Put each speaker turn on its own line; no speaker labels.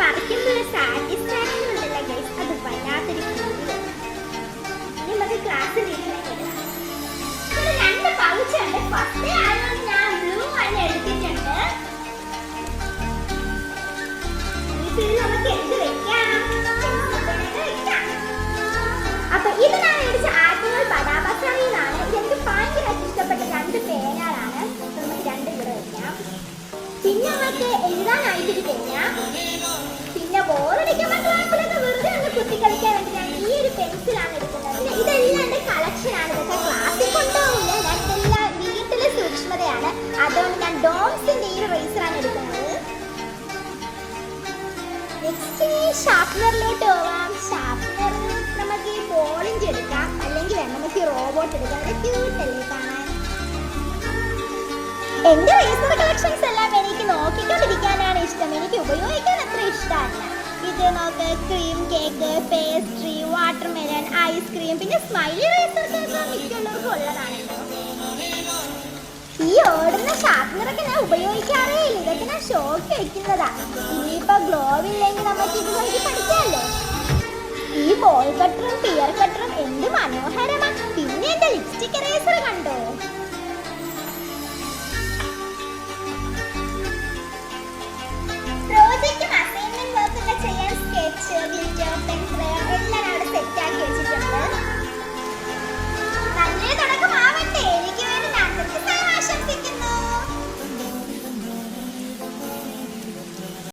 പറിക്കുമ്പോഴുള്ള satisfaction ഉണ്ടല്ലോ guys, അത് വല്ലാത്തൊരു ഫീല്. ഇനി നമുക്ക് ക്ലാസ് രണ്ട് പൗച്ചുണ്ട്. ഫസ്റ്റ് ആദ്യം ഞാൻ ബ്ലൂ ആണ് എടുത്തിട്ടുണ്ട്. ഇതിൽ നമുക്ക് എന്ത് വെക്കാം? അപ്പൊ ഇത് ഞാൻ മേടിച്ച ആറ്റുകൾ ബഡാബസാനിന്നാണ്. ഇതെനിക്ക് ഭയങ്കരമായിട്ട് ഇഷ്ടപ്പെട്ട രണ്ട് പേനകളാണ്. നമുക്ക് രണ്ട് ഇവിടെ വെക്കാം. പിന്നെ നമുക്ക് എഴുതാനായിട്ടൊരു പേന, പിന്നെ ബോറടിക്കുമ്പോൾ ക്ലാസ്സിലൊക്കെ വെറുതെ ഒന്ന് കുത്തി കളിക്കാൻ വേണ്ടി ഞാൻ ഈ ഒരു പെൻസിലാണ് എടുക്കുന്നത്. പിന്നെ ഇതെല്ലാം എൻ്റെ കളക്ഷനാണ്. ഇതൊക്കെ ക്ലാസ്സിൽ കൊണ്ടുപോകില്ല, ഞാൻ ഇതെല്ലാം വീട്ടിലെ സൂക്ഷ്മതയാണ്. അതുകൊണ്ട് ഞാൻ ഡോംസിൻ്റെ ഈ റേസറാണ് എടുക്കുന്നത്. നെക്സ്റ്റ് ഷാർപ്നറിലോട്ട് പോവാം. ഷാർപ്നർ നമുക്ക് ഈ പോളിഞ്ച് എടുക്കാം, അല്ലെങ്കിൽ നമുക്ക് റോബോട്ട് എടുക്കാം. അത് ക്യൂട്ടല്ലേ കാണാൻ. എന്റെ റേസർ കളക്ഷൻസ് എല്ലാം എനിക്ക് നോക്കിക്കൊണ്ടിരിക്കാനാണ് ഇഷ്ടം, എനിക്ക് ഉപയോഗിക്കാൻ അത്ര ഇഷ്ടമല്ല. ഇത് നോക്ക്, cream cake, pastry, watermelon, ice cream, പിന്നെ സ്മൈലി റേസർ കേക്ക് മിക്കുള്ളവർക്കും ഉള്ളതാണല്ലോ. ഈ ഓടുന്ന ഷാർപ്നറൊക്കെ ഞാൻ ഉപയോഗിക്കാറേ ഇല്ല, ഇതൊക്കെ ഞാൻ ഷോക്ക് വെക്കുന്നതാ. ഇനിയിപ്പോ ഗ്ലോവില്ലെങ്കിൽ നമുക്ക് ഇത് നോക്കി പഠിക്കാമല്ലോ. ഈ ബോൾ കട്ടറും പിയർ കട്ടറും എന്ത് മനോഹരമാണ്.